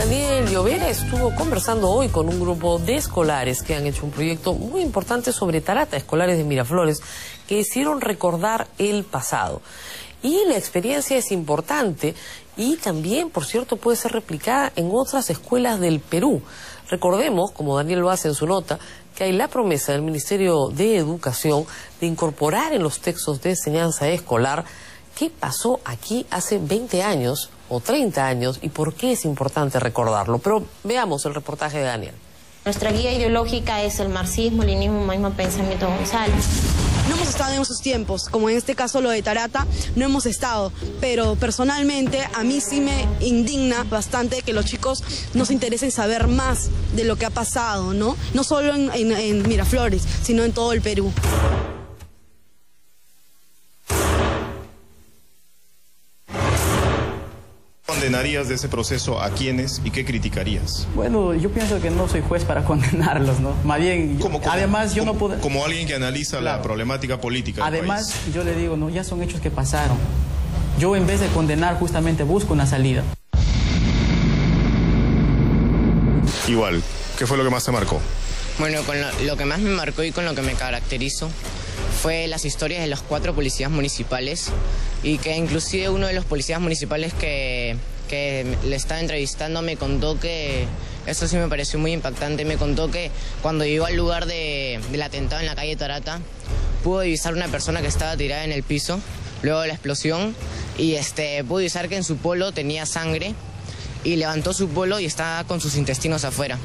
Daniel Llovera estuvo conversando hoy con un grupo de escolares que han hecho un proyecto muy importante sobre Tarata, escolares de Miraflores, que hicieron recordar el pasado. Y la experiencia es importante y también, por cierto, puede ser replicada en otras escuelas del Perú. Recordemos, como Daniel lo hace en su nota, que hay la promesa del Ministerio de Educación de incorporar en los textos de enseñanza escolar qué pasó aquí hace 20 años o 30 años y por qué es importante recordarlo. Pero veamos el reportaje de Daniel. Nuestra guía ideológica es el marxismo, leninismo, mismo pensamiento González. No hemos estado en esos tiempos, como en este caso lo de Tarata, no hemos estado, pero personalmente a mí sí me indigna bastante que los chicos no se interesen saber más de lo que ha pasado, ¿no? No solo en Miraflores, sino en todo el Perú. ¿Condenarías de ese proceso a quiénes y qué criticarías? Bueno, yo pienso que no soy juez para condenarlos, ¿no? Más bien, además yo no puedo... Como alguien que analiza la problemática política del además, país. Yo le digo, no, ya son hechos que pasaron. Yo en vez de condenar justamente busco una salida. Igual, ¿qué fue lo que más te marcó? Bueno, con lo que más me marcó y con lo que me caracterizo fue las historias de los 4 policías municipales y que inclusive uno de los policías municipales que le estaba entrevistando me contó que, eso sí me pareció muy impactante, me contó que cuando llegó al lugar del atentado en la calle Tarata pudo divisar una persona que estaba tirada en el piso luego de la explosión y pudo divisar que en su polo tenía sangre y levantó su polo y estaba con sus intestinos afuera.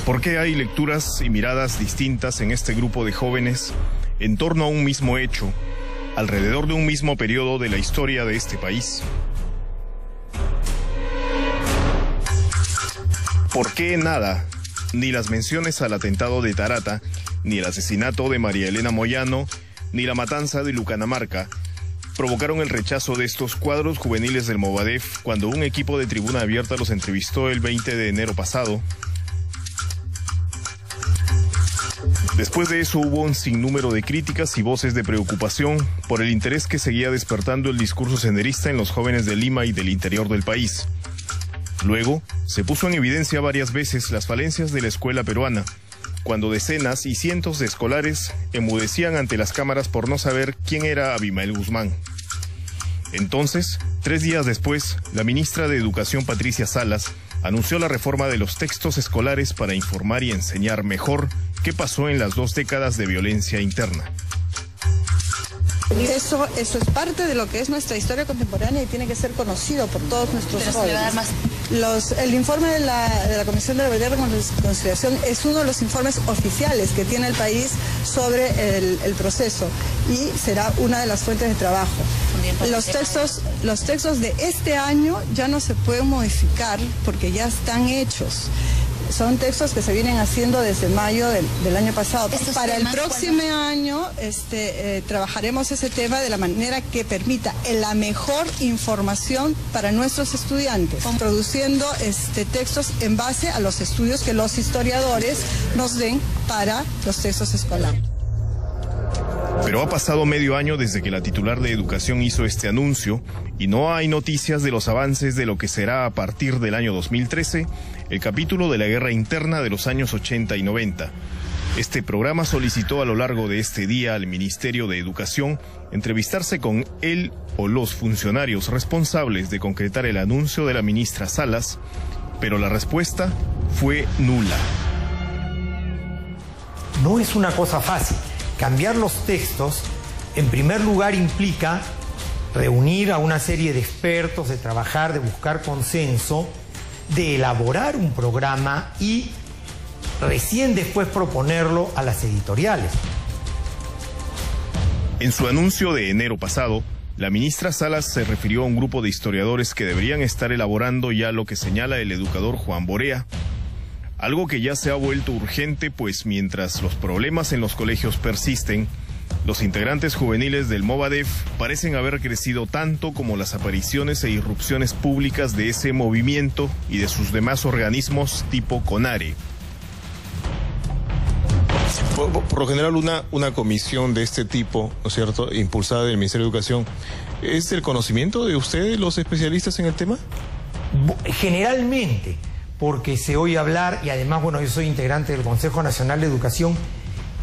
¿Por qué hay lecturas y miradas distintas en este grupo de jóvenes en torno a un mismo hecho, alrededor de un mismo periodo de la historia de este país? ¿Por qué nada, ni las menciones al atentado de Tarata, ni el asesinato de María Elena Moyano, ni la matanza de Lucanamarca, provocaron el rechazo de estos cuadros juveniles del Movadef cuando un equipo de Tribuna Abierta los entrevistó el 20 de enero pasado? Después de eso hubo un sinnúmero de críticas y voces de preocupación por el interés que seguía despertando el discurso senderista en los jóvenes de Lima y del interior del país. Luego, se puso en evidencia varias veces las falencias de la escuela peruana, cuando decenas y cientos de escolares enmudecían ante las cámaras por no saber quién era Abimael Guzmán. Entonces, 3 días después, la ministra de Educación Patricia Salas anunció la reforma de los textos escolares para informar y enseñar mejor qué pasó en las 2 décadas de violencia interna. Eso es parte de lo que es nuestra historia contemporánea y tiene que ser conocido por todos nuestros jóvenes. El informe de la Comisión de la Verdad y Reconciliación es uno de los informes oficiales que tiene el país sobre el proceso y será una de las fuentes de trabajo. Los textos de este año ya no se pueden modificar porque ya están hechos. Son textos que se vienen haciendo desde mayo del año pasado. Para el próximo año trabajaremos ese tema de la manera que permita la mejor información para nuestros estudiantes, produciendo textos en base a los estudios que los historiadores nos den para los textos escolares. Pero ha pasado medio año desde que la titular de Educación hizo este anuncio y no hay noticias de los avances de lo que será a partir del año 2013 el capítulo de la guerra interna de los años 80 y 90. Este programa solicitó a lo largo de este día al Ministerio de Educación entrevistarse con él o los funcionarios responsables de concretar el anuncio de la ministra Salas, pero la respuesta fue nula. No es una cosa fácil. Cambiar los textos, en primer lugar, implica reunir a una serie de expertos, de trabajar, de buscar consenso, de elaborar un programa y recién después proponerlo a las editoriales. En su anuncio de enero pasado, la ministra Salas se refirió a un grupo de historiadores que deberían estar elaborando ya lo que señala el educador Juan Borea, algo que ya se ha vuelto urgente, pues mientras los problemas en los colegios persisten, los integrantes juveniles del Movadef parecen haber crecido tanto como las apariciones e irrupciones públicas de ese movimiento y de sus demás organismos tipo CONARE. Por lo general, una comisión de este tipo, ¿no es cierto?, impulsada del Ministerio de Educación, ¿es del conocimiento de ustedes, los especialistas en el tema? Generalmente, porque se oye hablar, y además, bueno, yo soy integrante del Consejo Nacional de Educación,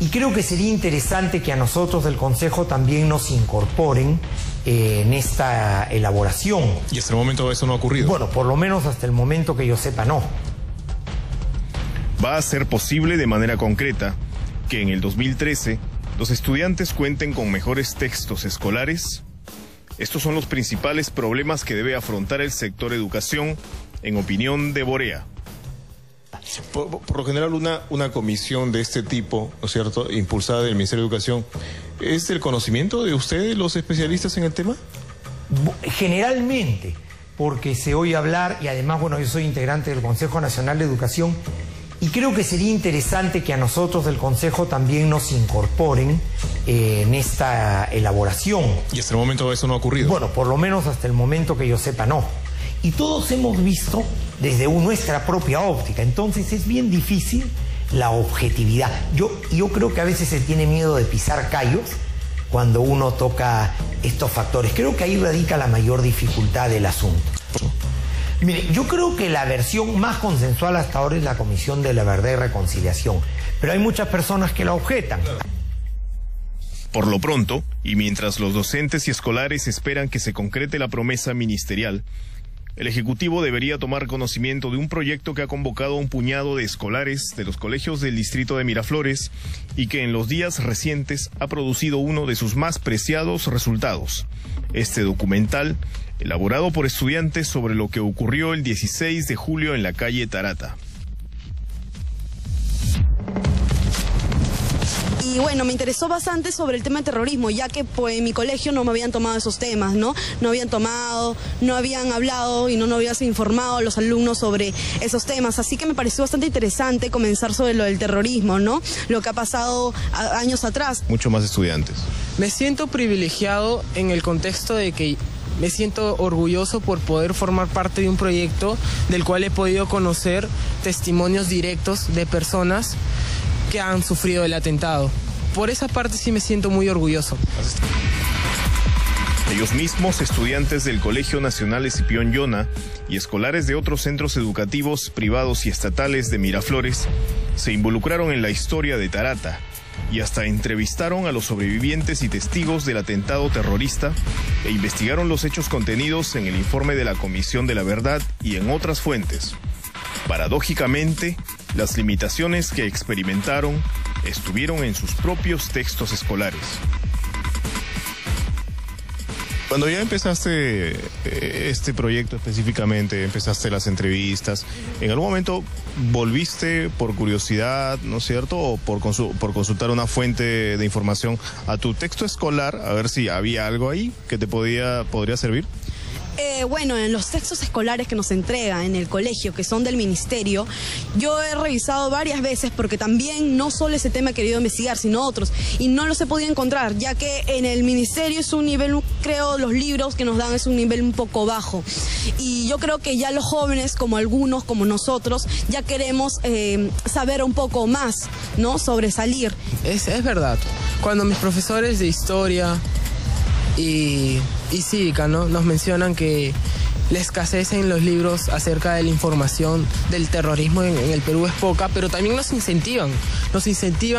y creo que sería interesante que a nosotros del Consejo también nos incorporen en esta elaboración. ¿Y hasta el momento eso no ha ocurrido? Bueno, por lo menos hasta el momento que yo sepa, no. Va a ser posible de manera concreta que en el 2013 los estudiantes cuenten con mejores textos escolares. Estos son los principales problemas que debe afrontar el sector educación, en opinión de Borea. Por lo general, una comisión de este tipo, ¿no es cierto?, impulsada del Ministerio de Educación, ¿es del conocimiento de ustedes, los especialistas en el tema? Generalmente, porque se oye hablar, y además, bueno, yo soy integrante del Consejo Nacional de Educación, y creo que sería interesante que a nosotros del Consejo también nos incorporen en esta elaboración. ¿Y hasta el momento eso no ha ocurrido? Bueno, por lo menos hasta el momento que yo sepa, no. Y todos hemos visto desde nuestra propia óptica, entonces es bien difícil la objetividad. Yo creo que a veces se tiene miedo de pisar callos cuando uno toca estos factores. Creo que ahí radica la mayor dificultad del asunto. Mire, yo creo que la versión más consensual hasta ahora es la Comisión de la Verdad y Reconciliación, pero hay muchas personas que la objetan. Por lo pronto, y mientras los docentes y escolares esperan que se concrete la promesa ministerial, el Ejecutivo debería tomar conocimiento de un proyecto que ha convocado a un puñado de escolares de los colegios del distrito de Miraflores y que en los días recientes ha producido uno de sus más preciados resultados. Este documental, elaborado por estudiantes sobre lo que ocurrió el 16 de julio en la calle Tarata. Y bueno, me interesó bastante sobre el tema de terrorismo, ya que pues, en mi colegio no me habían tomado esos temas, ¿no? No habían tomado, no habían hablado y no habían informado a los alumnos sobre esos temas. Así que me pareció bastante interesante comenzar sobre lo del terrorismo, ¿no? Lo que ha pasado años atrás. Mucho más estudiantes. Me siento privilegiado en el contexto de que me siento orgulloso por poder formar parte de un proyecto del cual he podido conocer testimonios directos de personas que han sufrido el atentado. Por esa parte sí me siento muy orgulloso. Ellos mismos, estudiantes del Colegio Nacional Escipión Llona y escolares de otros centros educativos privados y estatales de Miraflores, se involucraron en la historia de Tarata y hasta entrevistaron a los sobrevivientes y testigos del atentado terrorista e investigaron los hechos contenidos en el informe de la Comisión de la Verdad y en otras fuentes. Paradójicamente, las limitaciones que experimentaron estuvieron en sus propios textos escolares. Cuando ya empezaste este proyecto específicamente, empezaste las entrevistas, ¿en algún momento volviste por curiosidad, ¿no es cierto?, o por consultar una fuente de información a tu texto escolar, a ver si había algo ahí que te podría servir? Bueno, en los textos escolares que nos entregan en el colegio, que son del ministerio, yo he revisado varias veces porque también no solo ese tema he querido investigar, sino otros, y no los he podido encontrar, ya que en el ministerio es un nivel, creo, los libros que nos dan es un nivel un poco bajo. Y yo creo que ya los jóvenes, como algunos, como nosotros, ya queremos saber un poco más, ¿no?, sobresalir. Es verdad. Cuando mis profesores de historia y cívica, ¿no?, nos mencionan que la escasez en los libros acerca de la información del terrorismo en el Perú es poca, pero también nos incentivan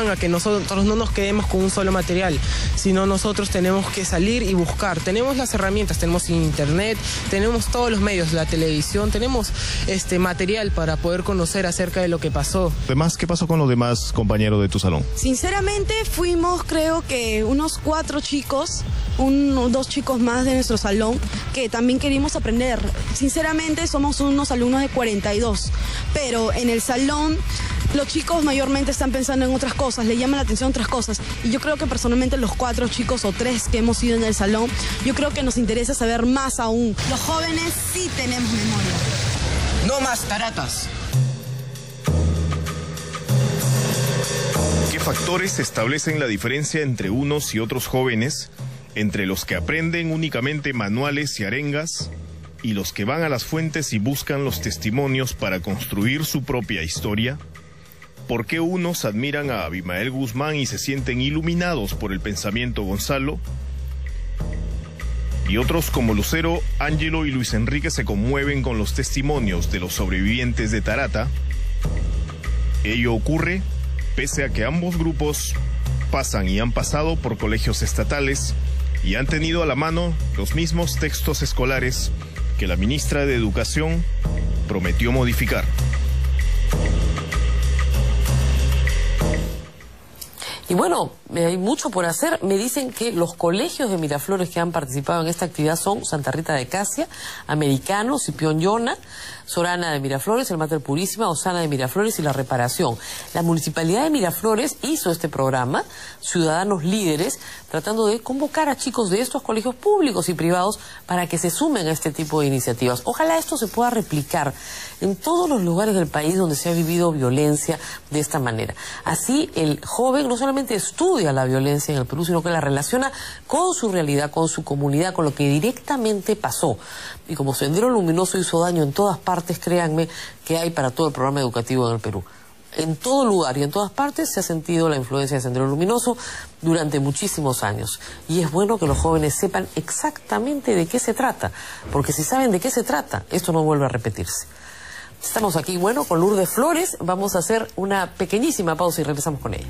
a que nosotros no nos quedemos con un solo material, sino nosotros tenemos que salir y buscar. Tenemos las herramientas, tenemos internet, tenemos todos los medios, la televisión, tenemos material para poder conocer acerca de lo que pasó. Además, ¿qué pasó con los demás compañeros de tu salón? Sinceramente fuimos, creo que unos 4 chicos, 2 chicos más de nuestro salón, que también queríamos aprender. Sinceramente somos unos alumnos de 42, pero en el salón los chicos mayormente están pensando en otras cosas, le llaman la atención otras cosas, y yo creo que personalmente los 4 chicos o 3 que hemos ido en el salón, yo creo que nos interesa saber más aún. Los jóvenes sí tenemos memoria. No más taratas. ¿Qué factores establecen la diferencia entre unos y otros jóvenes, entre los que aprenden únicamente manuales y arengas y los que van a las fuentes y buscan los testimonios para construir su propia historia? ¿Por qué unos admiran a Abimael Guzmán y se sienten iluminados por el pensamiento Gonzalo? Y otros como Lucero, Ángelo y Luis Enrique se conmueven con los testimonios de los sobrevivientes de Tarata. Ello ocurre pese a que ambos grupos pasan y han pasado por colegios estatales y han tenido a la mano los mismos textos escolares que la ministra de Educación prometió modificar. Y bueno, hay mucho por hacer. Me dicen que los colegios de Miraflores que han participado en esta actividad son Santa Rita de Casia, Americano, Cipión Yona, Sorana de Miraflores, el Mater Purísima, Osana de Miraflores y La Reparación. La Municipalidad de Miraflores hizo este programa, Ciudadanos Líderes, tratando de convocar a chicos de estos colegios públicos y privados para que se sumen a este tipo de iniciativas. Ojalá esto se pueda replicar en todos los lugares del país donde se ha vivido violencia de esta manera. Así el joven no solamente estudia la violencia en el Perú, sino que la relaciona con su realidad, con su comunidad, con lo que directamente pasó. Y como Sendero Luminoso hizo daño en todas partes, créanme que hay para todo el programa educativo en el Perú. En todo lugar y en todas partes se ha sentido la influencia de Sendero Luminoso durante muchísimos años. Y es bueno que los jóvenes sepan exactamente de qué se trata, porque si saben de qué se trata, esto no vuelve a repetirse. Estamos aquí, bueno, con Lourdes Flores. Vamos a hacer una pequeñísima pausa y regresamos con ella.